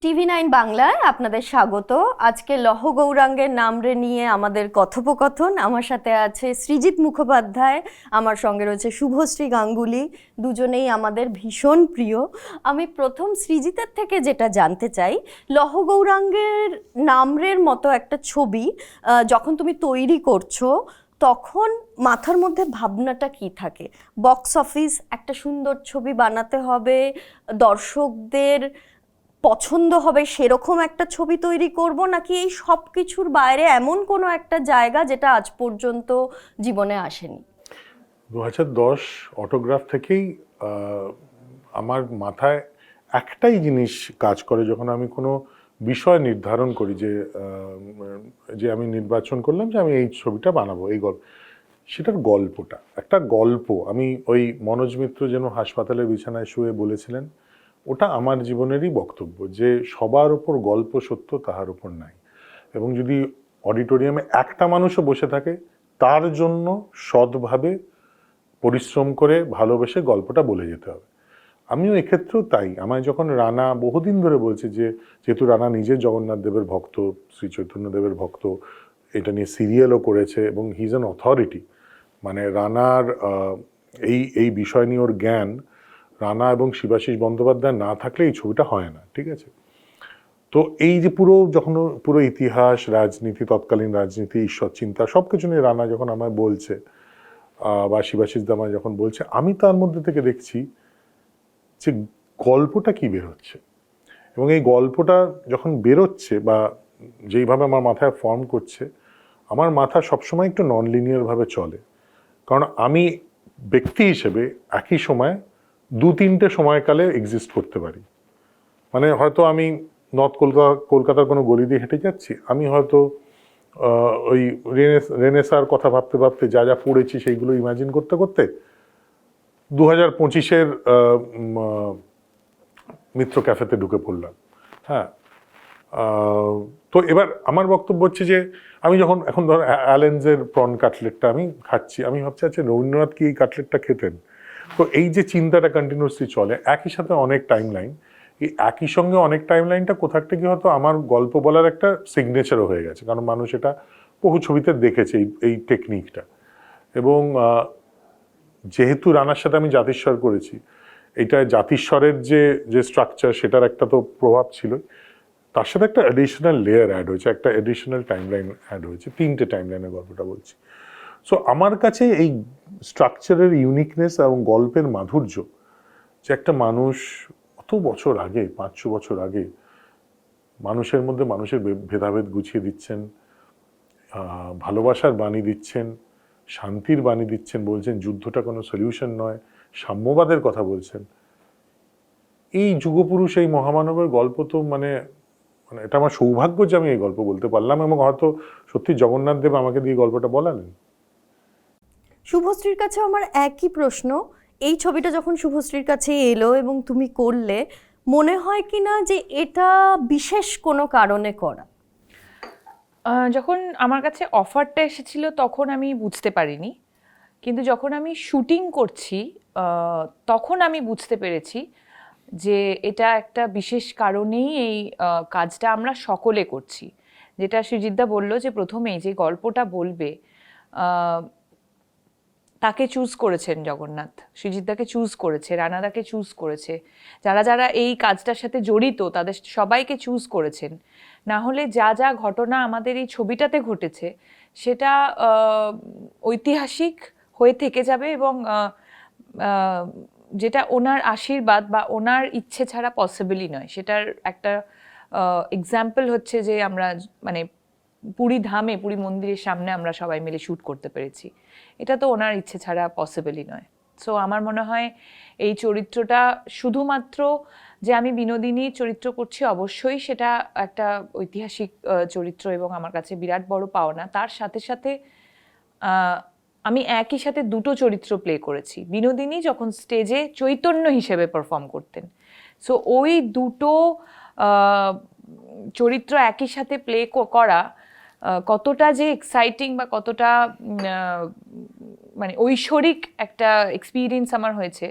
TV9 বাংলায় আপনাদের স্বাগত। আজকে লৌহ গৌরাঙ্গের নামরে নিয়ে আমাদের কথোপকথন। আমার সাথে আছে সৃজিত মুখোপাধ্যায়, আমার সঙ্গে রয়েছে শুভশ্রী গাঙ্গুলি, দুজনেই আমাদের ভীষণ প্রিয়। আমি প্রথম সৃজিতের থেকে যেটা জানতে চাই, লৌহ গৌরাঙ্গের নামরের মতো একটা ছবি যখন তুমি তৈরি করছো তখন মাথার মধ্যে ভাবনাটা কি থাকে? বক্স অফিস একটা সুন্দর ছবি বানাতে হবে, দর্শকদের পছন্দ হবে সেরকম একটা ছবি তৈরি করব, নাকি এই সব কিছুর বাইরে এমন কোনো একটা জায়গা যেটা আজ পর্যন্ত জীবনে আসেনি? 2010 অটোগ্রাফ থেকেই আমার মাথায় একটাই জিনিস কাজ করে, যখন আমি কোনো বিষয় নির্ধারণ করি যে আমি নির্বাচন করলাম যে আমি এই ছবিটা বানাবো, এই গল্প, সেটার গল্পটা একটা গল্প। আমি ওই মনোজ মিত্র যেন হাসপাতালের বিছানায় শুয়ে বলেছিলেন, ওটা আমার জীবনেরই বক্তব্য, যে সবার উপর গল্প সত্য, তাহার উপর নাই। এবং যদি অডিটোরিয়ামে একটা মানুষও বসে থাকে, তার জন্য সৎভাবে পরিশ্রম করে ভালোবেসে গল্পটা বলে যেতে হবে। আমিও এক্ষেত্রেও তাই। আমায় যখন রানা বহুদিন ধরে বলছে, যেহেতু রানা নিজে জগন্নাথ দেবের ভক্ত, শ্রী চৈতন্য দেবের ভক্ত, এটা নিয়ে সিরিয়ালও করেছে এবং হি ইজ অ্যান অথরিটি, মানে রানার এই এই বিষয় নিয়ে ওর জ্ঞান, রানা এবং শিবাশিস বন্দ্যোপাধ্যায় না থাকলে এই ছবিটা হয় না, ঠিক আছে? তো এই যে পুরো ইতিহাস, রাজনীতি, তৎকালীন রাজনীতি, ঈশ্বর চিন্তা, সব কিছু নিয়ে রানা যখন আমায় বলছে বা শিবাশিস দামা যখন বলছে, আমি তার মধ্যে থেকে দেখছি যে গল্পটা কি বেরোচ্ছে। এবং এই গল্পটা যখন বেরোচ্ছে বা যেইভাবে আমার মাথায় ফর্ম করছে, আমার মাথা সবসময় একটু নন লিনিয়ারভাবে চলে। কারণ আমি ব্যক্তি হিসেবে একই সময় দু তিনটে সময়কালে এক্সিস্ট করতে পারি। মানে হয়তো আমি নর্থ কলকাতার কোনো গলি দিয়ে হেঁটে যাচ্ছি, আমি হয়তো ওই রেনেসার কথা ভাবতে ভাবতে যা যা পড়েছি সেইগুলো ইমাজিন করতে করতে 2025-এর মিত্র ক্যাফেতে ঢুকে পড়লাম। হ্যাঁ, তো এবার আমার বক্তব্য হচ্ছে যে আমি যখন এখন ধর অ্যালেন্সের প্রন কাটলেটটা আমি খাচ্ছি, আমি ভাবছি আচ্ছা রবীন্দ্রনাথ কি এই কাটলেটটা খেতেন? তো এই যে চিন্তাটা কন্টিনিউসলি চলে, একই সাথে অনেক টাইম লাইন, এই একই সঙ্গে অনেক টাইম লাইনটা কোথাও থেকে হয়তো আমার গল্প বলার একটা সিগনেচারও হয়ে গেছে, কারণ মানুষ এটা বহু ছবিতে দেখেছে এই টেকনিকটা। এবং যেহেতু রানার সাথে আমি জাতিস্বর করেছি, এটা জাতিস্বরের যে স্ট্রাকচার, সেটার একটা তো প্রভাব ছিল, তার সাথে একটা অ্যাডিশনাল লেয়ার অ্যাড হয়েছে, একটা অ্যাডিশনাল টাইমলাইন অ্যাড হয়েছে, 3টে টাইমলাইনের গল্পটা বলছি। সো আমার কাছে এই স্ট্রাকচারের ইউনিকনেস এবং গল্পের মাধুর্য, যে একটা মানুষ অত বছর আগে, 500 বছর আগে মানুষের মধ্যে মানুষের ভেদাভেদ গুছিয়ে দিচ্ছেন, ভালোবাসার বাণী দিচ্ছেন, শান্তির বাণী দিচ্ছেন, বলছেন যুদ্ধটা কোনো সলিউশন নয়, সাম্যবাদের কথা বলছেন। এই যুগপুরুষ, এই মহামানবের গল্প তো মানে মানে এটা আমার সৌভাগ্য যে আমি এই গল্প বলতে পারলাম, এবং হয়তো সত্যি জগন্নাথ দেব আমাকে দিয়ে গল্পটা বলালেন। শুভশ্রীর কাছে আমার একই প্রশ্ন। এই ছবিটা যখন শুভশ্রীর কাছে এলো এবং তুমি করলে, মনে হয় কি না যে এটা বিশেষ কোনো কারণে করা? যখন আমার কাছে অফারটা এসেছিল তখন আমি বুঝতে পারিনি, কিন্তু যখন আমি শুটিং করছি তখন আমি বুঝতে পেরেছি যে এটা একটা বিশেষ কারণেই এই কাজটা আমরা সকলে করছি। যেটা সৃজিতদা বলল যে প্রথমেই যে গল্পটা বলবে, তাকে চুজ করেছেন জগন্নাথ, সৃজিতদাকে চুজ করেছে, রানাদাকে চুজ করেছে, যারা যারা এই কাজটার সাথে জড়িত তাদের সবাইকে চুজ করেছেন। না হলে যা যা ঘটনা আমাদের এই ছবিটাতে ঘটেছে সেটা ঐতিহাসিক হয়ে থেকে যাবে, এবং যেটা ওনার আশীর্বাদ বা ওনার ইচ্ছে ছাড়া পসিবলই নয়। সেটার একটা এক্সাম্পল হচ্ছে যে আমরা মানে পুরী ধামে, পুরী মন্দিরের সামনে আমরা সবাই মিলে শ্যুট করতে পেরেছি, এটা তো ওনার ইচ্ছে ছাড়া পসিবলই নয়। সো আমার মনে হয় এই চরিত্রটা শুধুমাত্র যে আমি বিনোদিনী চরিত্র করছি, অবশ্যই সেটা একটা ঐতিহাসিক চরিত্র এবং আমার কাছে বিরাট বড় পাওনা। তার সাথে সাথে আমি একই সাথে দুটো চরিত্র প্লে করেছি। বিনোদিনী যখন স্টেজে চৈতন্য হিসেবে পারফর্ম করতেন, সো ওই দুটো চরিত্র একই সাথে প্লে করা কতটা যে এক্সাইটিং বা কতটা মানে ঐশ্বরিক একটা এক্সপিরিয়েন্স আমার হয়েছে,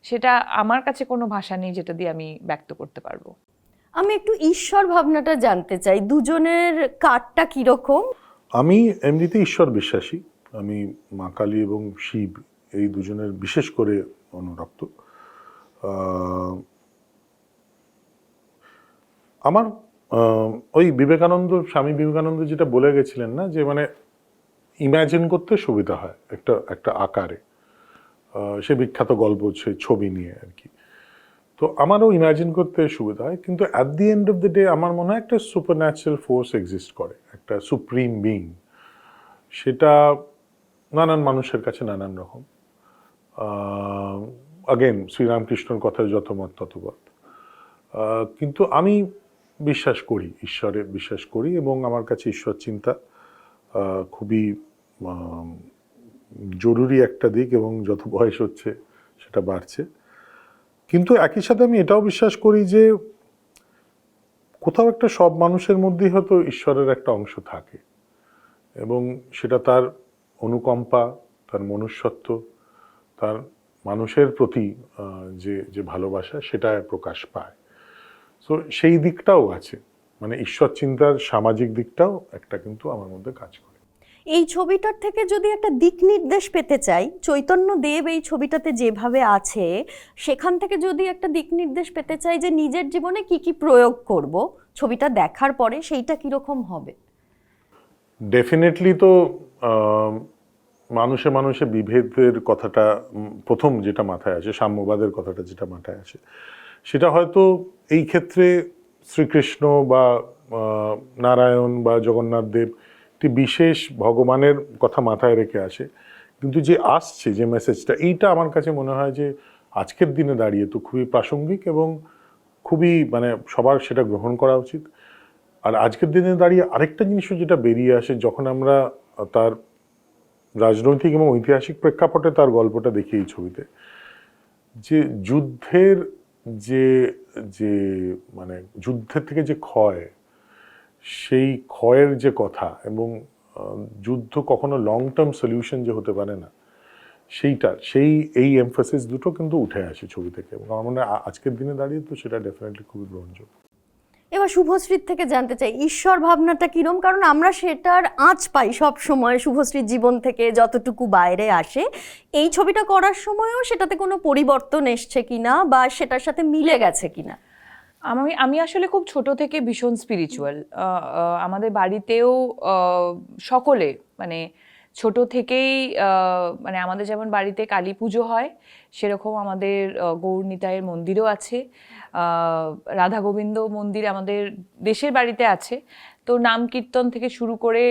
সেটা আমার কাছে কোনো ভাষা নেই যেটা দিয়ে আমি ব্যক্ত করতে পারবো। আমি একটু ঈশ্বর ভাবনাটা জানতে চাই, দুজনের কাঠটা কিরকম? আমি এমনিতে ঈশ্বর বিশ্বাসী। আমি মা কালী এবং শিব এই দুজনের বিশেষ করে অনুরক্ত। আমার ওই স্বামী বিবেকানন্দ যেটা বলে গেছিলেন না, যে মানে ইমাজিন করতে সুবিধা হয় একটা একটা আকারে, সে বিখ্যাত গল্প হচ্ছে ছবি নিয়ে আর কি। তো আমারও ইমাজিন করতে সুবিধা হয়, কিন্তু at the end of the day আমার মনে হয় একটা সুপার ন্যাচারাল ফোর্স এক্সিস্ট করে, একটা সুপ্রিম বিং। সেটা নানান মানুষের কাছে নানান রকম। আগেন শ্রীরামকৃষ্ণর কথায় যত মত তত পথ। কিন্তু আমি বিশ্বাস করি, ঈশ্বরে বিশ্বাস করি, এবং আমার কাছে ঈশ্বর চিন্তা খুবই জরুরি একটা দিক, এবং যত বয়স হচ্ছে সেটা বাড়ছে। কিন্তু একই সাথে আমি এটাও বিশ্বাস করি যে কোথাও একটা সব মানুষের মধ্যেই হয়তো ঈশ্বরের একটা অংশ থাকে, এবং সেটা তার অনুকম্পা, তার মনুষ্যত্ব, তার মানুষের প্রতি যে যে ভালোবাসা, সেটা প্রকাশ পায়। তো সেই দিকটাও আছে, মানে ঈশ্বর চিন্তার সামাজিক দিকটাও একটা কিন্তু আমার মধ্যে কাজ করে। এই ছবিটার থেকে যদি একটা দিক নির্দেশ পেতে চাই, চৈতন্য দেব এই ছবিটাতে যেভাবে আছে সেখান থেকে যদি একটা দিক নির্দেশ পেতে চাই যে নিজের জীবনে কি কি প্রয়োগ করব ছবিটা দেখার পরে, সেইটা কিরকম হবে? ডেফিনেটলি তো মানুষে মানুষে বিভেদের কথাটা প্রথম যেটা মাথায় আসে, সাম্যবাদের কথাটা যেটা মাথায় আসে, সেটা হয়তো এই ক্ষেত্রে শ্রীকৃষ্ণ বা নারায়ণ বা জগন্নাথ দেব একটি বিশেষ ভগবানের কথা মাথায় রেখে আসে, কিন্তু যে আসছে যে মেসেজটা, এইটা আমার কাছে মনে হয় যে আজকের দিনে দাঁড়িয়ে তো খুবই প্রাসঙ্গিক, এবং খুবই মানে সবার সেটা গ্রহণ করা উচিত। আর আজকের দিনে দাঁড়িয়ে আরেকটা জিনিসও যেটা বেরিয়ে আসে, যখন আমরা তার রাজনৈতিক এবং ঐতিহাসিক প্রেক্ষাপটে তার গল্পটা দেখি এই ছবিতে, যে যুদ্ধের যে যে মানে যুদ্ধের থেকে যে ক্ষয়, সেই ক্ষয়ের যে কথা, এবং যুদ্ধ কখনো লং টার্ম সলিউশন যে হতে পারে না, এই এমফাসিস দুটো কিন্তু উঠে আসে ছবি থেকে, এবং আমার মনে হয় আজকের দিনে দাঁড়িয়ে তো সেটা ডেফিনেটলি খুবই গ্রহণযোগ্য। এবার শুভশ্রীর থেকে জানতে চাই ঈশ্বর ভাবনাটা কিরম, কারণ আমরা সেটার আঁচ পাই সব সময় শুভশ্রীর জীবন থেকে যতটুকু বাইরে আসে। এই ছবিটা করার সময়ও সেটাতে কোনো পরিবর্তন এসছে কিনা বা সেটার সাথে মিলে গেছে কিনা? আমি আসলে খুব ছোট থেকে ভীষণ স্পিরিচুয়াল। আমাদের বাড়িতেও সকলে মানে ছোট থেকেই মানে আমাদের যেমন বাড়িতে কালী পুজো হয়, সেরকম আমাদের গৌর নিতাইয়ের মন্দিরও আছে, রাধা গোবিন্দ মন্দির আমাদের দেশের বাড়িতে আছে। তো নাম কীর্তন থেকে শুরু করে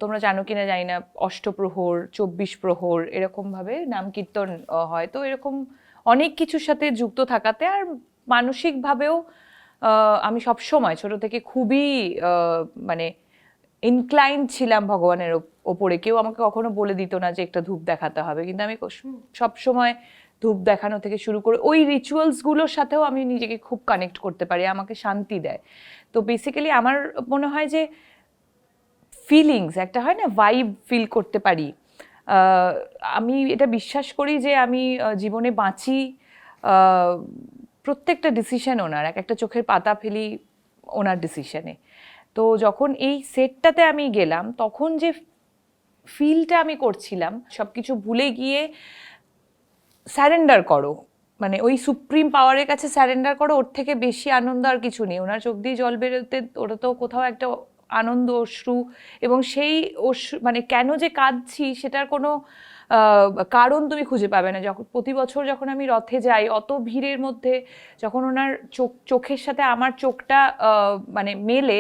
তোমরা জানো কিনা জানি না, অষ্টপ্রহর, 24 প্রহর এরকমভাবে নাম কীর্তন হয়। তো এরকম অনেক কিছুর সাথে যুক্ত থাকাতে, আর মানসিকভাবেও আমি সবসময় ছোট থেকে খুবই মানে ইনক্লাইন ছিলাম ভগবানের ওপরে। কেউ আমাকে কখনো বলে দিত না যে একটা ধূপ দেখাতে হবে, কিন্তু আমি সবসময় ধূপ দেখানো থেকে শুরু করে ওই রিচুয়ালসগুলোর সাথেও আমি নিজেকে খুব কানেক্ট করতে পারি, আমাকে শান্তি দেয়। তো বেসিক্যালি আমার মনে হয় যে ফিলিংস একটা হয় না, ভাইব ফিল করতে পারি। আমি এটা বিশ্বাস করি যে আমি জীবনে বাঁচি প্রত্যেকটা ডিসিশন ওনার, একটা চোখের পাতা ফেলি ওনার ডিসিশনে। তো যখন এই সেটটাতে আমি গেলাম, তখন যে ফিলটা আমি করছিলাম, সব কিছু ভুলে গিয়ে স্যারেন্ডার করো, মানে ওই সুপ্রিম পাওয়ারের কাছে স্যারেন্ডার করো, ওর থেকে বেশি আনন্দ আর কিছু নেই। ওনার চোখ দিয়ে জল বেরোতে ওটা তো কোথাও একটা আনন্দ, অশ্রু, এবং সেই মানে কেন যে কাঁদছি সেটার কোনো কারণ তুমি খুঁজে পাবে না। যখন প্রতি বছর যখন আমি রথে যাই, অত ভিড়ের মধ্যে যখন ওনার চোখের সাথে আমার চোখটা মানে মেলে,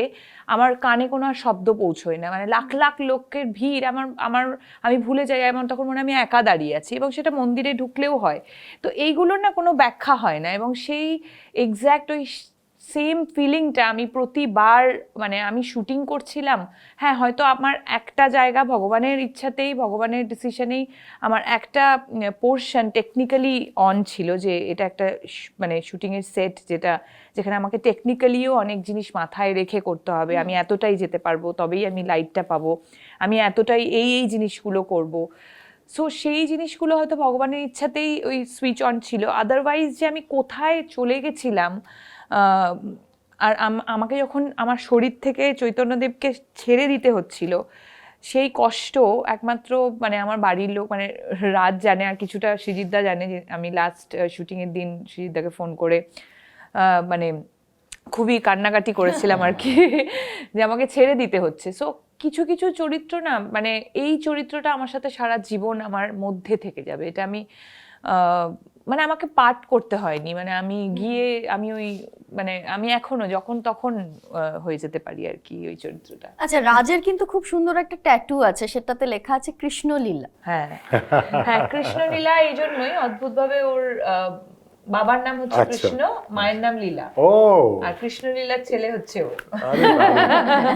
আমার কানে কোনো আর শব্দ পৌঁছয় না, মানে লাখ লাখ লোকের ভিড়, আমি ভুলে যাই এমন, তখন মনে আমি একা দাঁড়িয়ে আছি, এবং সেটা মন্দিরে ঢুকলেও হয়। তো এইগুলোর না কোনো ব্যাখ্যা হয় না, এবং সেই এক্স্যাক্ট ওই সেম ফিলিংটা আমি প্রতিবার, মানে আমি শুটিং করছিলাম, হ্যাঁ হয়তো আমার একটা জায়গা ভগবানের ইচ্ছাতেই, ভগবানের ডিসিশনেই আমার একটা পোর্শন টেকনিক্যালি অন ছিল, যে এটা একটা মানে শুটিংয়ের সেট, যেখানে আমাকে টেকনিক্যালিও অনেক জিনিস মাথায় রেখে করতে হবে। আমি এতটাই যেতে পারবো, তবেই আমি লাইটটা পাবো, আমি এতটাই এই জিনিসগুলো করব। সো সেই জিনিসগুলো হয়তো ভগবানের ইচ্ছাতেই ওই সুইচ অন ছিল। আদারওয়াইজ যে আমি কোথায় চলে গেছিলাম, আর আমাকে যখন আমার শরীর থেকে চৈতন্যদেবকে ছেড়ে দিতে হচ্ছিল, সেই কষ্ট একমাত্র মানে আমার বাড়ির লোক, মানে রাজ জানে, আর কিছুটা সৃজিতদা জানে যে আমি লাস্ট শুটিংয়ের দিন সৃজিতদাকে ফোন করে মানে খুবই কান্নাকাটি করেছিলাম আর কি, যে আমাকে ছেড়ে দিতে হচ্ছে। সো কিছু কিছু চরিত্র না, মানে এই চরিত্রটা আমার সাথে সারা জীবন আমার মধ্যে থেকে যাবে, এটা আমি মানে আমাকে পাঠ করতে হয়নি, মানে আমি গিয়ে আমি ওই মানে আমি এখনো যখন তখন হয়ে যেতে পারি আর কি ওই চরিত্রটা। আচ্ছা, রাজের কিন্তু খুব সুন্দর একটা ট্যাটু আছে, সেটাতে লেখা আছে কৃষ্ণলীলা। হ্যাঁ হ্যাঁ, কৃষ্ণলীলা এই জন্যই অদ্ভুতভাবে ওর বাবার নাম হচ্ছে কৃষ্ণ, মায়ের নাম লীলা, ও আর কৃষ্ণলীলার ছেলে হচ্ছে ও।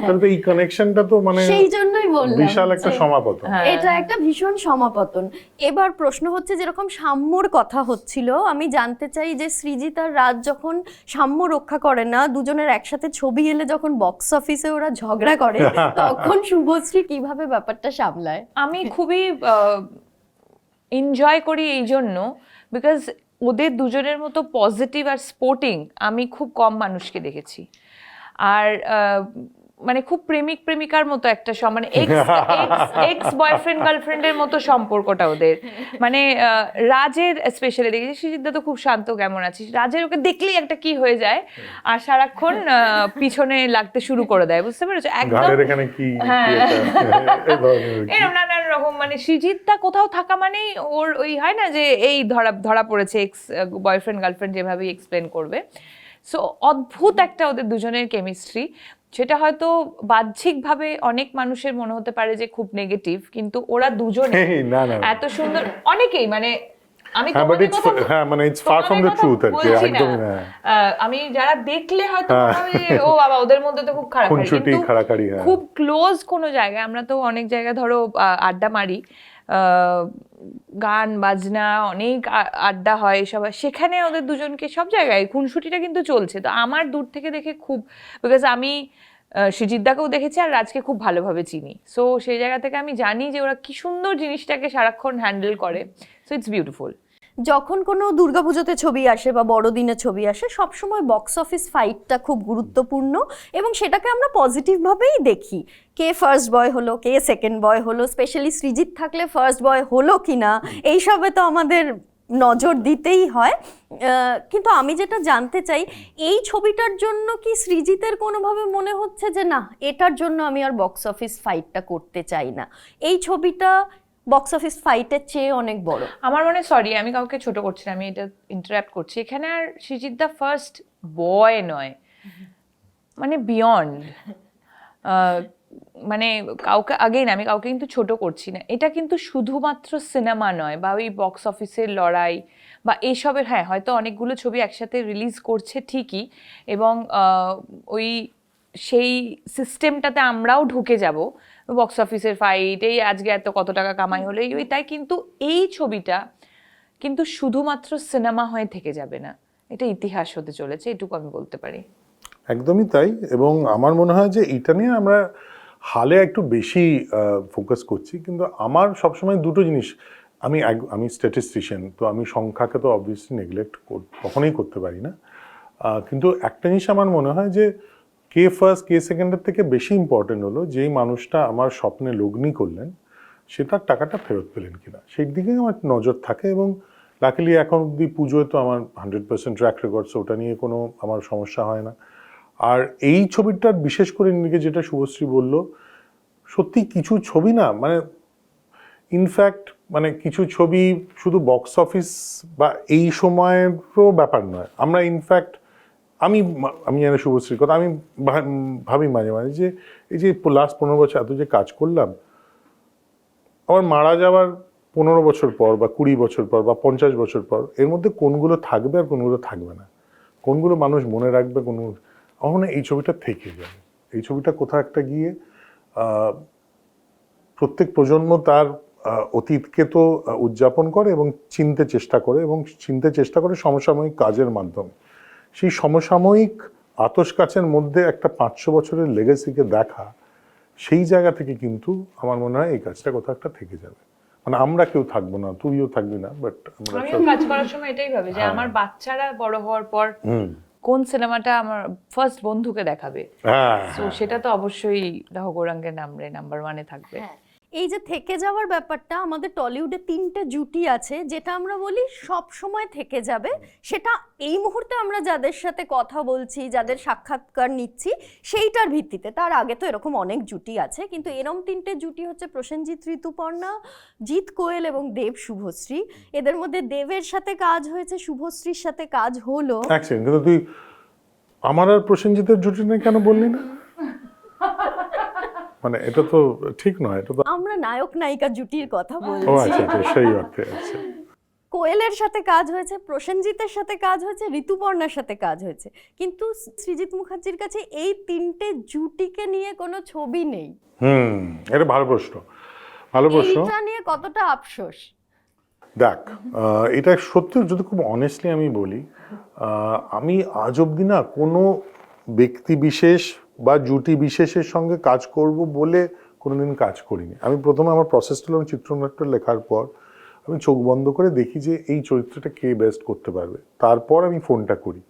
তাহলে তো এই কানেকশনটা তো মানে সেই জন্যই বললাম বিশাল একটা সমাপতন। এটা একটা ভীষণ সমাপতন। এবার প্রশ্ন হচ্ছে, যেরকম সাম্যর কথা হচ্ছিল, আমি জানতে চাই যে সৃজিত আর রাজ যখন সাম্য রক্ষা করে না, দুজনের একসাথে ছবি এলে যখন বক্স অফিসে ওরা ঝগড়া করে, তখন শুভশ্রী কিভাবে ব্যাপারটা সামলায়? আমি খুবই এনজয় করি এই জন্য, বিকজ ওদের দুজনের মতো পজিটিভ আর স্পোর্টিং আমি খুব কম মানুষকে দেখেছি। আর মানে খুব প্রেমিক প্রেমিকার মতো একটা মানে এক্স বয়ফ্রেন্ড গার্লফ্রেন্ডের মতো সম্পর্কটা ওদের। মানে রাজের স্পেশালি দেখেছি, সৃজিতদা তো খুব শান্ত, কেমন আছিস, রাজের ওকে দেখলেই একটা কি হয়ে যায়, আর সারাক্ষণ পিছনে লাগতে শুরু করে দেয়, বুঝতে পেরেছো? একদম এরকম নানান রকম, মানে সৃজিতদা কোথাও থাকা মানেই ওর ওই হয় না যে এই ধরা পড়েছে, এক্স বয়ফ্রেন্ড গার্লফ্রেন্ড যেভাবে এক্সপ্লেন করবে। সো অদ্ভুত একটা ওদের দুজনের কেমিস্ট্রি, সেটা হয়তো বাহ্যিকভাবে অনেক মানুষের মনে হতে পারে যে খুব নেগেটিভ, কিন্তু ওরা দুজনে এত সুন্দর, অনেকেই মানে আমি আমি যারা দেখলে হয়তো ও বাবা ওদের মধ্যে তো খুব খারাপ, কিন্তু খুব ক্লোজ কোনো জায়গায়, আমরা তো অনেক জায়গায় ধরো আড্ডা মারি, গান বাজনা অনেক আড্ডা হয় এসব, সেখানে ওদের দুজনকে সব জায়গায় খুনসুটিটা কিন্তু চলছে। তো আমার দূর থেকে দেখে খুব, বিকজ আমি সৃজিতদাকেও দেখেছি আর রাজকে খুব ভালোভাবে চিনি, সো সেই জায়গা থেকে আমি জানি যে ওরা কি সুন্দর জিনিসটাকে সারাক্ষণ হ্যান্ডেল করে। So it's beautiful. যখন কোনো দুর্গাপুজোতে ছবি আসে বা বড়দিনে ছবি আসে, সবসময় বক্স অফিস ফাইটটা খুব গুরুত্বপূর্ণ, এবং সেটাকে আমরা পজিটিভভাবেই দেখি। কে ফার্স্ট বয় হলো, কে সেকেন্ড বয় হলো, স্পেশালি সৃজিত থাকলে ফার্স্ট বয় হলো কিনা, এইসবে তো আমাদের নজর দিতেই হয়। কিন্তু আমি যেটা জানতে চাই, এই ছবিটার জন্য কি সৃজিতের কোনোভাবে মনে হচ্ছে যে না, এটার জন্য আমি আর বক্স অফিস ফাইটটা করতে চাই না, এই ছবিটা বক্স অফিস ফাইটের চেয়ে অনেক বড়? আমার মনে, সরি আমি কাউকে ছোট করছি না, আমি এটা ইন্টারাপ্ট করছি, এখানে আর সৃজিতদা ফার্স্ট বয় নয়, মানে বিয়ন্ড, মানে কাউকে আগেই না, আমি কাউকে কিন্তু ছোট করছি না, এটা কিন্তু শুধুমাত্র সিনেমা নয় বা ওই বক্স অফিসের লড়াই বা এইসবের, হ্যাঁ হয়তো অনেকগুলো ছবি একসাথে রিলিজ করছে ঠিকই, এবং ওই সেই সিস্টেমটাতে আমরাও ঢুকে যাব, বক্স অফিসের ফাইট, এই আজকে এত কত টাকা কামাই হলো ওই তাই, কিন্তু এই ছবিটা কিন্তু শুধুমাত্র সিনেমা হয়ে থেকে যাবে না, এটা ইতিহাস হতে চলেছে, এটুকু আমি বলতে পারি। একদমই তাই, এবং আমার মনে হয় যে এটা নিয়ে আমরা হালে একটু বেশি ফোকাস করছি, কিন্তু আমার সবসময় দুটো জিনিস, আমি স্ট্যাটিস্টিশিয়ান, তো আমি সংখ্যাকে তো অবভিয়াসলি নেগলেক্ট কখনোই করতে পারি না, কিন্তু একটা জিনিস আমার মনে হয় যে কে ফার্স্ট কে সেকেন্ডের থেকে বেশি ইম্পর্টেন্ট হলো যেই মানুষটা আমার স্বপ্নে লগ্নি করলেন সে তার টাকাটা ফেরত পেলেন কিনা, সেই দিকে আমার নজর থাকে। এবং লাকিলি এখন অব্দি পুজোয় তো আমার 100% ট্র্যাক রেকর্ডস, ওটা নিয়ে কোনো আমার সমস্যা হয় না। আর এই ছবিটার বিশেষ করে নিজে যেটা শুভশ্রী বলল, সত্যি কিছু ছবি না, মানে ইনফ্যাক্ট মানে কিছু ছবি শুধু বক্স অফিস বা এই সময়েরও ব্যাপার নয়, আমরা ইনফ্যাক্ট আমি জানি শুভশ্রীর কথা, আমি ভাবি মাঝে মাঝে যে এই যে লাস্ট 15 বছর এত যে কাজ করলাম, আমার মারা যাওয়ার 15 বছর পর বা 20 বছর পর বা 50 বছর পর এর মধ্যে কোনগুলো থাকবে আর কোনগুলো থাকবে না, কোনগুলো মানুষ মনে রাখবে, কোনগুলো আমার মনে হয় এই ছবিটা থেকে যাবে। এই ছবিটা কোথাও একটা গিয়ে প্রত্যেক প্রজন্ম তার অতীতকে তো উদযাপন করে এবং চিনতে চেষ্টা করে সমসাময়িক কাজের মাধ্যমে। সেই সমসাময়িক আতশ কাচের মধ্যে একটা 500 বছরের লেগেসিকে দেখা, সেই জায়গা থেকে কিন্তু আমার মনে হয় এই কাজটা কোথাও একটা থেকে যাবে। মানে আমরা কেউ থাকবো না, তুইও থাকবি না, বাট আমিও কাজ করার সময় এটাই ভাবি যে আমার বাচ্চারা বড় হওয়ার পর কোন সিনেমাটা আমার ফার্স্ট বন্ধুকে দেখাবে, হ্যাঁ তো সেটা তো অবশ্যই লহ গৌরাঙ্গের নাম্বার 1-এ থাকবে। হ্যাঁ, এই যে থেকে যাওয়ার ব্যাপারটা, আমাদের টলিউডে 3টে জুটি আছে যেটা আমরা বলি সব সময় থেকে যাবে। সেটা এই মুহূর্তে আমরা যাদের সাথে কথা বলছি, যাদের সাক্ষাৎকার নিচ্ছি, সেইটার ভিত্তিতে। তার আগে তো এরকম অনেক জুটি আছে, কিন্তু এরম 3টে জুটি হচ্ছে প্রসেনজিৎ ঋতুপর্ণা, জিৎ কোয়েল এবং দেব শুভশ্রী। এদের মধ্যে দেবের সাথে কাজ হয়েছে, শুভশ্রীর সাথে কাজ হলো। এক সেকেন্ড, কিন্তু তুই আমার আর প্রসেনজিতের জুটি নিয়ে কেন বললি না? মানে এটা তো ঠিক নয়, এটা তো। আমরা নায়ক নায়িকা জুটির কথা ও বলছি। আচ্ছা আচ্ছা, সেই অর্থে আছে। কোয়েলের সাথে কাজ হয়েছে, প্রসেনজিতের সাথে কাজ হয়েছে, ঋতুপর্ণার সাথে কাজ হয়েছে, কিন্তু সৃজিত মুখার্জির কাছে এই 3টে জুটিকে নিয়ে কোনো ছবি নেই। এটা ভালো প্রশ্ন, ভালো প্রশ্ন। এইটা নিয়ে কতটা আফসোস? দেখ, এটা সত্যি যদি খুব অনেস্টলি আমি বলি, আমি আজ অব্দি না কোনো ব্যক্তি বিশেষ বা জুটি বিশেষের সঙ্গে কাজ করব বলে কোনোদিন কাজ করিনি। আমি প্রথমে আমার প্রসেসটা হলো চিত্রনাট্য লেখার পর আমি চোখ বন্ধ করে দেখি যে এই চরিত্রটা কে বেস্ট করতে পারবে, তারপর আমি ফোনটা করি।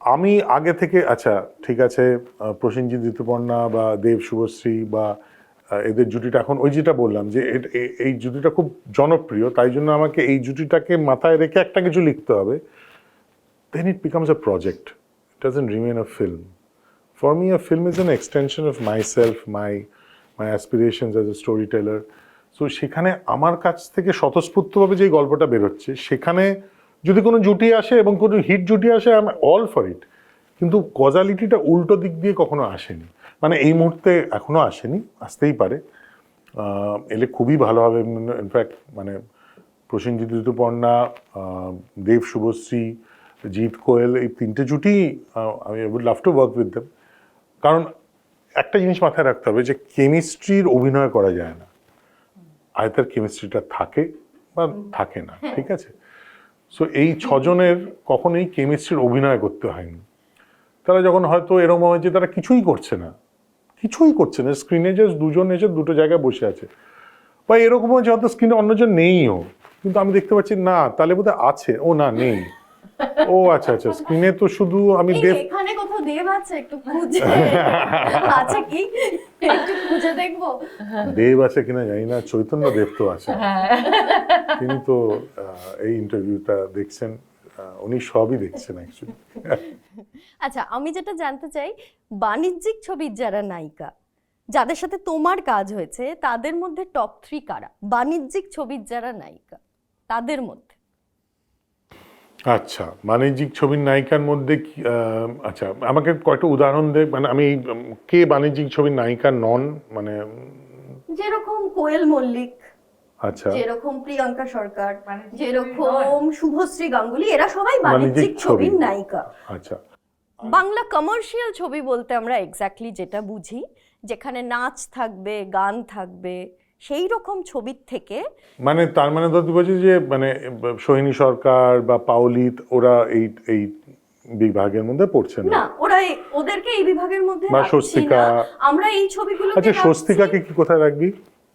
আমি আগে থেকে আচ্ছা ঠিক আছে, প্রসেনজিৎ ঋতুপর্ণা বা দেব শুভশ্রী বা এদের জুটিটা এখন ওই যেটা বললাম যে এই জুটিটা খুব জনপ্রিয়, তাই জন্য আমাকে এই জুটিটাকে মাথায় রেখে একটা কিছু লিখতে হবে। Then it becomes a project. It doesn't remain a film. For me, a film is an extension of myself, my aspirations as a storyteller. So সেখানে আমার কাছ থেকে স্বতঃস্ফূর্তভাবে যে গল্পটা বেরোচ্ছে, সেখানে যদি কোনো জুটি আসে এবং কোনো হিট জুটি আসে, I am all for it. কিন্তু কজালিটিটা উল্টো দিক দিয়ে কখনো আসেনি, মানে এই মুহূর্তে এখনো আসেনি, আসতেই পারে। এলে খুবই ভালো হবে। ইনফ্যাক্ট মানে প্রসেনজিৎ ঋতুপর্ণা, দেব শুভশ্রী, জিৎ কোয়েল, এই 3টে জুটি আমি would love to work with them. কারণ একটা জিনিস মাথায় রাখতে হবে যে কেমিস্ট্রির অভিনয় করা যায় না, আয়তার কেমিস্ট্রিটা থাকে বা থাকে না, ঠিক আছে? সো এই 6 জনের কখনোই কেমিস্ট্রির অভিনয় করতে হয়নি। তারা যখন হয়তো এরকম হয় যে তারা কিছুই করছে না, স্ক্রিনে জাস্ট দুজন এসে দুটো জায়গায় বসে আছে, বা এরকম হয় যে হয়তো স্ক্রিনে অন্যজন নেইও, কিন্তু আমি দেখতে পাচ্ছি না, তাহলে বোধহয় আছে, ও না নেই, ও আচ্ছা আচ্ছা, স্ক্রিনে তো শুধু আমি এই দেব। এখানে কোথাও দেব আছে, একটু খুঁজে আছে কি, একটু খুঁজে দেখবো। দেব আছে কিনা জানি না, চৈতন্য দেব তো আছে, তিনি তো এই ইন্টারভিউটা দেখছেন, উনি সবই দেখছেন অ্যাকচুয়ালি। আচ্ছা, আমি যেটা জানতে চাই, বাণিজ্যিক ছবির যারা নায়িকা, যাদের সাথে তোমার কাজ হয়েছে, তাদের মধ্যে টপ 3 কারা? বাণিজ্যিক ছবির যারা নায়িকা তাদের মধ্যে। আচ্ছা, বাণিজ্যিক ছবির নায়িকার মধ্যে আচ্ছা আমাকে কয়েকটা উদাহরণ দে, মানে আমি কে বাণিজ্যিক ছবির নায়িকা নন, মানে যেরকম কোয়েল মল্লিক, আচ্ছা যেরকম প্রিয়াঙ্কা সরকার, বাণিজ্যিক যেরকম শুভশ্রী গাঙ্গুলি, এরা সবাই বাণিজ্যিক ছবির নায়িকা। আচ্ছা, বাংলা কমার্শিয়াল ছবি বলতে আমরা এক্স্যাক্টলি যেটা বুঝি, যেখানে নাচ থাকবে, গান থাকবে, সেই রকম ছবির থেকে। মানে তার মানে ধর তুই বলছিস যে মানে সোহিনী সরকার বা পাওলিত ওরা এই বিভাগের মধ্যে পড়ছে না? না, ওদেরকে এই বিভাগের মধ্যে বা রাখছি স্বস্তিকা। না। আমরা এই ছবিগুলো। আচ্ছা, স্বস্তিকাকে কি কোথায় রাখবি?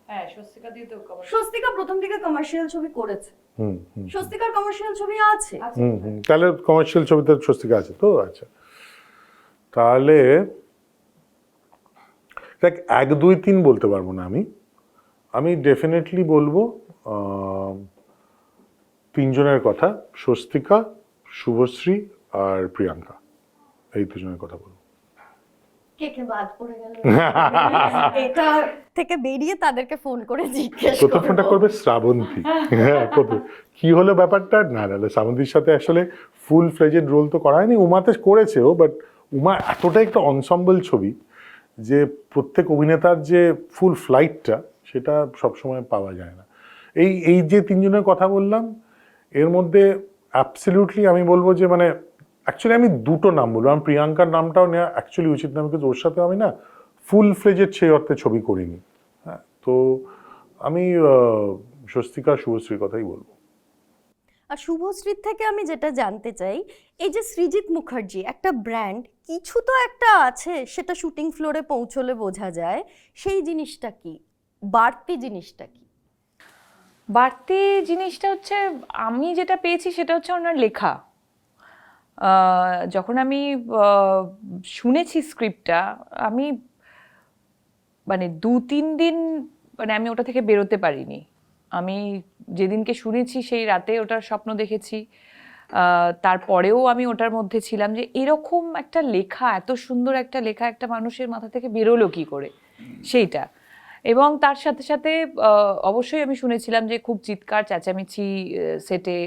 হ্যাঁ, স্বস্তিকা দিয়ে তো স্বস্তিকা প্রথম দিকে কমার্শিয়াল ছবি করেছে, হুম, স্বস্তিকার কমার্শিয়াল ছবি আছে। তাহলে কমার্শিয়াল ছবিতে স্বস্তিকা আছে তো। আচ্ছা, তাহলে দেখ 1 2 3 বলতে পারবো না আমি ডেফিনেটলি বলবো 3 জনের কথা, স্বস্তিকা, শুভশ্রী আর প্রিয়াঙ্কা, এই 2 জনের কথা বলবো। কে কে বাদ পড়ে গেল এটা থেকে বেরিয়ে তাদেরকে ফোন করে জিজ্ঞেস প্রথম ফোনটা করবে শ্রাবন্তী। হ্যাঁ, কি হলো ব্যাপারটা, না শ্রাবন্তীর সাথে আসলে ফুল ফ্লেজেড রোল তো করা হয়নি, উমাতে করেছেও, বাট উমা এতটাই একটা অনসাম্বল ছবি যে প্রত্যেক অভিনেতার যে ফুল ফ্লাইটটা সেটা সবসময় পাওয়া যায় না। এই যে 3 জনের কথা বললাম, এর মধ্যে অ্যাবসলিউটলি আমি বলবো যে মানে অ্যাকচুয়ালি আমি 2টো নাম বলবো, আমি প্রিয়াঙ্কার নামটাও নেওয়া অ্যাকচুয়ালি উচিত না, বিকজ ওর সাথে আমি না ফুল ফ্লেজেড সেই অর্থে ছবি করিনি। হ্যাঁ, তো আমি স্বস্তিকা শুভশ্রীর কথাই বলবো। আর শুভশ্রীর থেকে আমি যেটা জানতে চাই, এই যে সৃজিত মুখার্জি একটা ব্র্যান্ড, কিছু তো একটা আছে, সেটা শুটিং ফ্লোরে পৌঁছলে বোঝা যায়, সেই জিনিসটা কি, বাড়তি জিনিসটা কি? বাড়তি জিনিসটা হচ্ছে, আমি যেটা পেয়েছি সেটা হচ্ছে ওনার লেখা। যখন আমি শুনেছি স্ক্রিপ্টটা, আমি মানে 2-3 দিন মানে আমি ওটা থেকে বেরোতে পারিনি। আমি যেদিনকে শুনেছি সেই রাতে ওটার স্বপ্ন দেখেছি। তারপরেও আমি ওটার মধ্যে ছিলাম যে এরকম একটা লেখা, এত সুন্দর একটা লেখা একটা মানুষের মাথা থেকে বেরোলো কি করে, সেইটা। এবং তার সাথে সাথে অবশ্যই আমি শুনেছিলাম যে খুব চিৎকার চেঁচামেচি সেটে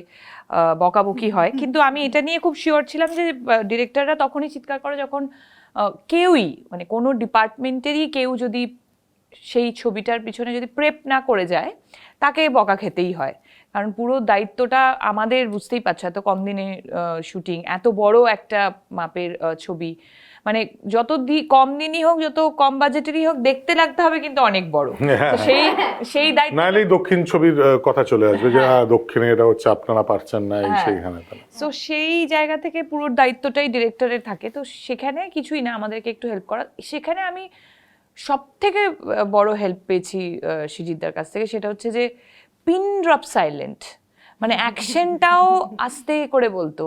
বকাবকি হয়, কিন্তু আমি এটা নিয়ে খুব শিওর ছিলাম যে ডিরেক্টররা তখনই চিৎকার করে যখন কেউই মানে কোনো ডিপার্টমেন্টেরই কেউ যদি সেই ছবিটার পিছনে যদি প্রেপ না করে যায় তাকে বকা খেতেই হয়। কারণ পুরো দায়িত্বটা আমাদের, বুঝতেই পারছো, এত কম দিনে শুটিং, এত বড় একটা মাপের ছবি, মানে যত কম দিনই হোক, যত কম বাজেটেরই হোক, দেখতে লাগতে হবে কিন্তু অনেক বড়। তো সেই সেই দায়িত্ব, নাহলেই দক্ষিণ ছবির কথা চলে আসবে যে দক্ষিণে এটা হচ্ছে আপনারা পারছেন না, এই সেইখানে। তো সেই জায়গা থেকে পুরো দায়িত্বটাই ডিরেক্টরের থাকে। তো সেখানে কিছুই না, আমাদেরকে একটু হেল্প করা। সেখানে আমি সব থেকে বড় হেল্প পেয়েছি সৃজিতদার কাছ থেকে, সেটা হচ্ছে যে পিন ড্রপ সাইলেন্ট, মানে অ্যাকশনটাও আস্তে করে বলতো,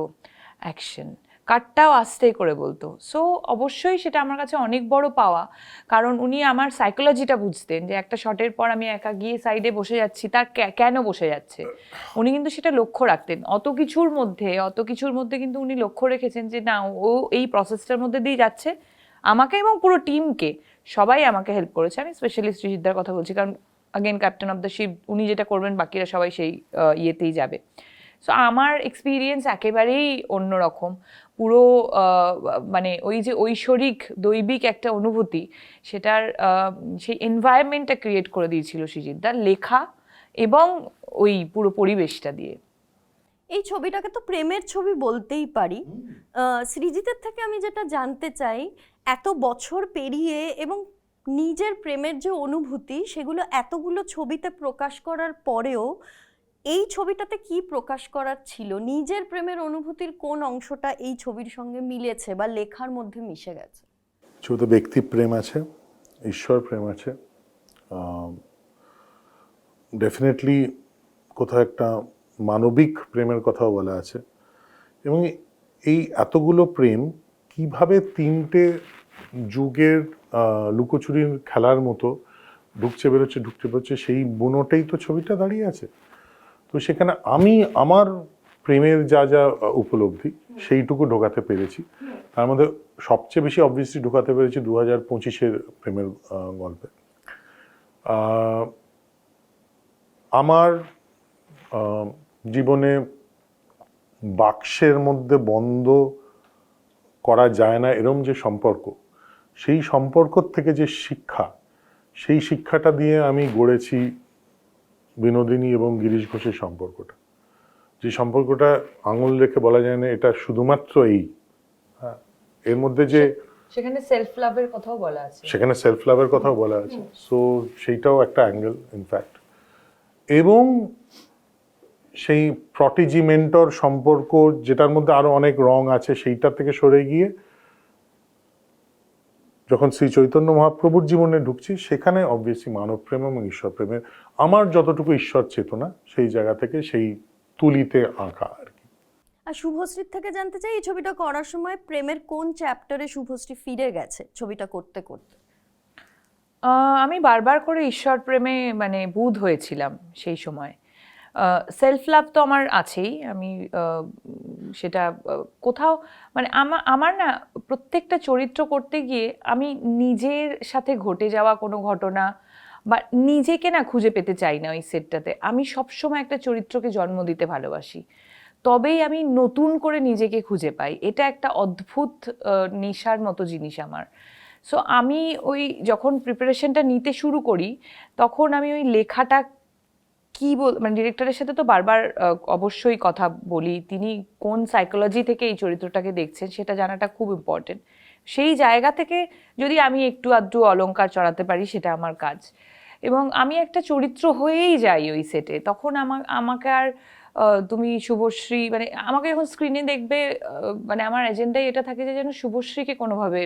অ্যাকশন কাটটাও আস্তে করে বলতো। সো অবশ্যই সেটা আমার কাছে অনেক বড় পাওয়া, কারণ উনি আমার সাইকোলজিটা বুঝতেন যে একটা শটের পর আমি একা গিয়ে সাইডে বসে যাচ্ছি, তার কেন বসে যাচ্ছে, উনি কিন্তু সেটা লক্ষ্য রাখতেন। অত কিছুর মধ্যে কিন্তু উনি লক্ষ্য রেখেছেন যে না, ও এই প্রসেসটার মধ্যে দিয়ে যাচ্ছে। আমাকে এবং পুরো টিমকে, সবাই আমাকে হেল্প করেছে। আমি স্পেশালি সৃজিতদার কথা বলছি, কারণ again captain of the ship, উনি যেটা করবেন বাকিরা সবাই সেই ইয়েতেই যাবে। সো আমার এক্সপিরিয়েন্স একেবারেই অন্যরকম। পুরো মানে ওই যে ঐশ্বরিক দৈবিক একটা অনুভূতি, সেটার সেই এনভায়রনমেন্টটা ক্রিয়েট করে দিয়েছিল সৃজিতদার লেখা এবং ওই পুরো পরিবেশটা দিয়ে। এই ছবিটাকে তো প্রেমের ছবি বলতেই পারি। সৃজিতের থেকে আমি যেটা জানতে চাই, এত বছর পেরিয়ে এবং নিজের প্রেমের যে অনুভূতি সেগুলো এতগুলো ছবিতে প্রকাশ করার পরেও এই ছবিটাতে কি প্রকাশ করার ছিল? নিজের প্রেমের অনুভূতির কোন অংশটা এই ছবির সঙ্গে মিলেছে বা লেখার মধ্যে মিশে গেছে? ছবিতে ব্যক্তি প্রেম আছে, ঈশ্বর প্রেম আছে, ডেফিনেটলি কোথাও একটা মানবিক প্রেমের কথাও বলা আছে। এবং এই এতগুলো প্রেম কিভাবে তিনটে যুগের লুকোচুরির খেলার মতো ঢুকছে বেরোচ্ছে, সেই বুনোটাই তো ছবিটা দাঁড়িয়ে আছে। তো সেখানে আমি আমার প্রেমের যা যা উপলব্ধি সেইটুকু ঢোকাতে পেরেছি। তার মধ্যে সবচেয়ে বেশি অবভিয়াসলি ঢোকাতে পেরেছি 2025-এর প্রেমের গল্পে। আমার জীবনে বাক্সের মধ্যে বন্ধ করা যায় না এরম যে সম্পর্ক, সেই সম্পর্ক থেকে যে শিক্ষা, সেই শিক্ষাটা দিয়ে আমি গড়েছি বিনোদিনী এবং গিরিশ ঘোষের সম্পর্কটা। যে সম্পর্কটা আঙুল রেখে বলা যায় না এটা শুধুমাত্র এই, হ্যাঁ, এর মধ্যে যে সেখানে সেলফ লাভের কথাও বলা আছে, সো সেইটাও একটা অ্যাঙ্গেল ইনফ্যাক্ট। এবং সেই প্রটিজি মেন্টর সম্পর্ক, যেটার মধ্যে আরো অনেক রং আছে, সেইটা থেকে সরে গিয়ে যখন শ্রী চৈতন্য মহাপ্রভুর জীবনে ঢুকছি, সেখানে অবভিয়াসলি মানব প্রেম এবং ঈশ্বর প্রেমের আমার যতটুকু ঈশ্বর চেতনা, সেই জায়গা থেকে সেই তুলিতে আঁকা আর কি। আর শুভশ্রীর থেকে জানতে চাই, এই ছবিটা করার সময় প্রেমের কোন চ্যাপ্টারে শুভশ্রী ফিরে গেছে ছবিটা করতে করতে? আমি বারবার করে ঈশ্বর প্রেমে মানে বুঁদ হয়েছিলাম সেই সময়। সেলফ লাভ তো আমার আছেই, আমি সেটা কোথাও মানে আমার না প্রত্যেকটা চরিত্র করতে গিয়ে আমি নিজের সাথে ঘটে যাওয়া কোনো ঘটনা বা নিজেকে না খুঁজে পেতে চাই না ওই সেটটাতে। আমি সবসময় একটা চরিত্রকে জন্ম দিতে ভালোবাসি, তবেই আমি নতুন করে নিজেকে খুঁজে পাই। এটা একটা অদ্ভুত নেশার মতো জিনিস আমার। সো আমি ওই যখন প্রিপারেশনটা নিতে শুরু করি, তখন আমি ওই লেখাটা কি মানে ডিরেক্টরের সাথে তো বারবার অবশ্যই কথা বলি, তিনি কোন সাইকোলজি থেকে এই চরিত্রটাকে দেখছেন সেটা জানাটা খুব ইম্পর্টেন্ট। সেই জায়গা থেকে যদি আমি একটু আধটু অলংকার চড়াতে পারি, সেটা আমার কাজ। এবং আমি একটা চরিত্র হয়েই যাই ওই সেটে। তখন আমাকে আর তুমি শুভশ্রী, মানে আমাকে যখন স্ক্রিনে দেখবে, মানে আমার এজেন্ডাই এটা থাকে যে যেন শুভশ্রীকে কোনোভাবে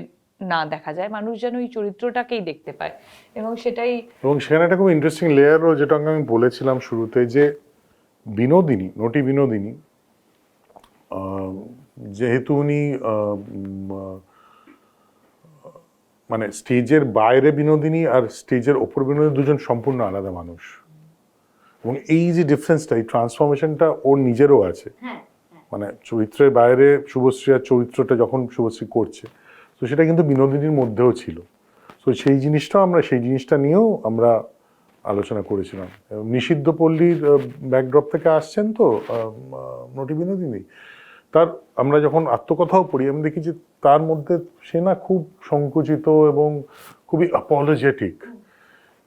না দেখা যায়, মানুষ যেন ওই চরিত্রটাকেই দেখতে পায়। এবং সেটাই, এবং সেখানে একটা খুব ইন্টারেস্টিং লেয়ারও, যেটা আমি বলেছিলাম শুরুতে, যে বিনোদিনী, নটি বিনোদিনী যেহেতু উনি মানে স্টেজের বাইরে বিনোদিনী আর স্টেজের ওপর বিনোদিনী দুজন সম্পূর্ণ আলাদা মানুষ, এবং এই যে ডিফারেন্সটা, এই ট্রান্সফরমেশনটা ওর নিজেরও আছে। মানে চরিত্রের বাইরে শুভশ্রী আর চরিত্রটা যখন শুভশ্রী করছে, তো সেটা কিন্তু বিনোদিনীর মধ্যেও ছিল। তো সেই জিনিসটা নিয়েও আমরা আলোচনা করেছিলাম। নিষিদ্ধ পল্লীর ব্যাকড্রপ থেকে আসছেন তো নটি বিনোদিনী, তার আমরা যখন আত্মকথাও পড়ি আমি দেখি যে তার মধ্যে সে না খুব সংকুচিত এবং খুবই অ্যাপোলজেটিক,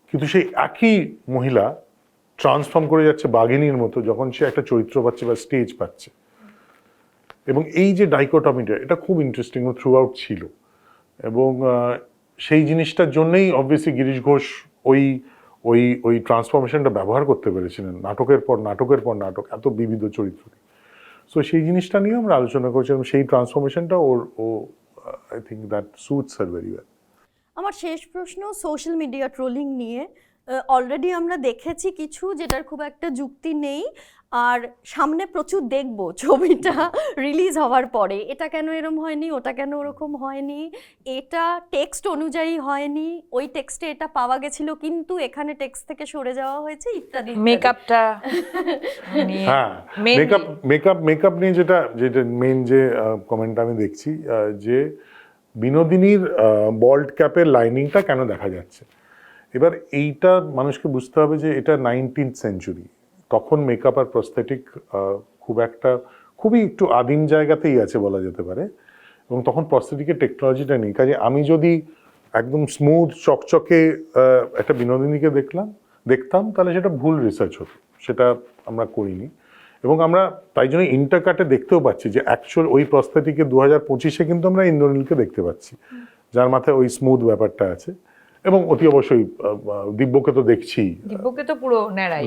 কিন্তু সেই একই মহিলা ট্রান্সফর্ম করে যাচ্ছে বাঘিনীর মতো যখন সে একটা চরিত্র পাচ্ছে বা স্টেজ পাচ্ছে। এবং এই যে ডাইকোটমিটা, এটা খুব ইন্টারেস্টিং থ্রু আউট ছিল। এবং সেই জিনিসটার জন্যই অবভিয়াসলি গিরিশ ঘোষ ওই ওই ওই ট্রান্সফরমেশনটা ব্যবহার করতে পেরেছিলেন নাটকের পর নাটক, এত বিবিধ চরিত্র। সো সেই জিনিসটা নিয়ে আমরা আলোচনা করেছিলাম, সেই ট্রান্সফরমেশনটা I think that suits her very well. আমার শেষ প্রশ্ন সোশ্যাল মিডিয়া ট্রোলিং নিয়ে। অলরেডি আমরা দেখেছি কিছু যেটার খুব একটা যুক্তি নেই, আর সামনে প্রচুর দেখব ছবিটা রিলিজ হওয়ার পরে, এটা কেন এরকম হয়নি, ওটা কেন ওরকম হয়নি, এটা টেক্সট অনুযায়ী হয়নি, ওই টেক্সটে এটা পাওয়া গেছিল কিন্তু এখানে টেক্সট থেকে সরে যাওয়া হয়েছে, ইত্যাদি। মেকআপটা হ্যাঁ, মেকআপ নিয়ে যেটা মেইন যে কমেন্টটা আমি দেখছি, যে বিনোদিনীর বল্ড ক্যাপের লাইনিংটা কেন দেখা যাচ্ছে। এবার এইটা মানুষকে বুঝতে হবে যে এটা 19th সেঞ্চুরি, তখন মেকআপ আর প্রস্থেটিক খুবই একটু আদিম জায়গাতেই আছে বলা যেতে পারে, এবং তখন প্রস্থেটিকের টেকনোলজিটা নেই। কাজে আমি যদি একদম স্মুথ চকচকে একটা বিনোদিনীকে দেখতাম তাহলে সেটা ভুল রিসার্চ হতো, সেটা আমরা করিনি। এবং আমরা তাই জন্য ইন্টারকাটে দেখতেও পাচ্ছি যে অ্যাকচুয়াল ওই প্রস্থেটিকে 2025-এ কিন্তু আমরা ইন্দ্রনীলকে দেখতে পাচ্ছি, যার মাথায় ওই স্মুথ ব্যাপারটা আছে। এবং অতি অবশ্যই দিব্যকে তো দেখছি, দিব্যকে তো পুরো ন্যাড়াই।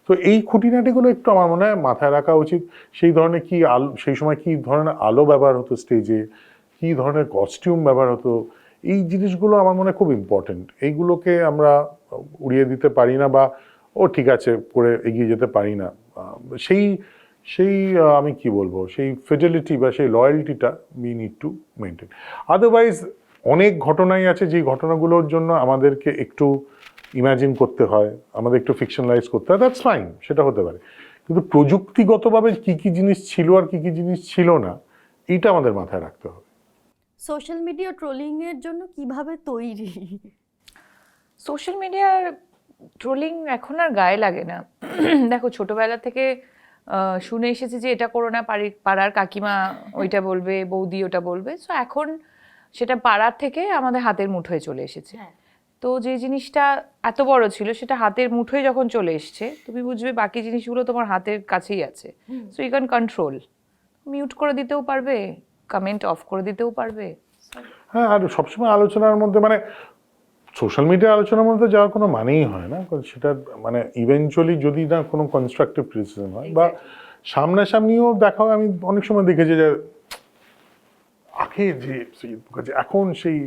তো এই খুঁটিনাটিগুলো একটু আমার মনে হয় মাথায় রাখা উচিত। সেই সময় কি ধরনের আলো ব্যবহার হতো স্টেজে, কি ধরনের কস্টিউম ব্যবহার হতো, এই জিনিসগুলো আমার মনে হয় খুব ইম্পর্টেন্ট। এইগুলোকে আমরা উড়িয়ে দিতে পারি না, বা ঠিক আছে করে এগিয়ে যেতে পারি না। সেই আমি কি বলবো, সেই ফিডেলিটি বা সেই লয়্যালটিটা we need to maintain. Otherwise অনেক ঘটনাই আছে যে ঘটনাগুলোর জন্য আমাদেরকে একটু ইমাজিন করতে হয়, আমাদের একটু ফিকশনালাইজ করতে হয়, দ্যাটস ফাইন, সেটা হতে পারে। কিন্তু প্রযুক্তিগতভাবে কি কি জিনিস ছিল আর কি কি জিনিস ছিল না, এইটা আমাদের মাথায় রাখতে হবে। সোশ্যাল মিডিয়া ট্রোলিং এর জন্য কিভাবে তৈরি? সোশ্যাল মিডিয়ার ট্রোলিং এখন আর গায়ে লাগে না। দেখো, ছোটবেলা থেকে শুনে এসেছি যে এটা করো না, পাড়ার কাকিমা ওইটা বলবে, বৌদি ওটা বলবে। সো এখন সেটা পাড়ার থেকে আমাদের হাতের মুঠোয় চলে এসেছে। তো যে জিনিসটা এত বড় ছিল সেটা হাতের মুঠোয় যখন চলে এসছে, তুমি বুঝবে বাকি জিনিসগুলো তোমার হাতের কাছেই আছে। So you can control, mute করে দিতেও পারবে, কমেন্ট অফ করে দিতেও পারবে। হ্যাঁ, আর সবসময় আলোচনার মধ্যে মানে সোশ্যাল মিডিয়া আলোচনার মধ্যে যাওয়ার কোনো মানেই হয় না, সেটা মানে ইভেনচুয়ালি যদি না কোনো কনস্ট্রাকটিভ ক্রিটিসিজম হয় বা সামনাসামনিও দেখা হয়। আমি অনেক সময় দেখেছি যে আগে যে এখন সেই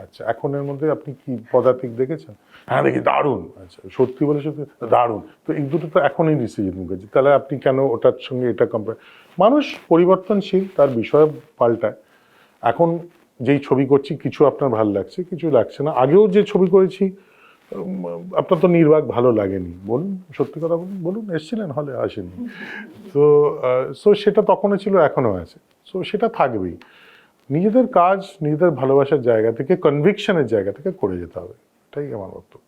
আচ্ছা এখনের মধ্যে আপনি কি পদাতিক দেখেছেন? হ্যাঁ দেখি, দারুণ, আচ্ছা সত্যি বলে সত্যি দারুণ। তো এই দুটো তো এখনই সৃজিত মুখার্জি, তাহলে আপনি কেন ওটার সঙ্গে এটা কম্পেয়ার? মানুষ পরিবর্তনশীল, তার বিষয় পাল্টায়। এখন যেই ছবি করছি কিছু আপনার ভালো লাগছে, কিছু লাগছে না। আগেও যে ছবি করেছি আপনার তো নির্বাক ভালো লাগেনি, বলুন, সত্যি কথা বলুন, এসেছিলেন হলে, আসেননি। তো সেটা তখনও ছিল, এখনও আছে। সো সেটা থাকবেই। নিজেদের কাজ নিজেদের ভালোবাসার জায়গা থেকে, কনভিকশনের জায়গা থেকে করে যেতে হবে, এটাই আমার বক্তব্য।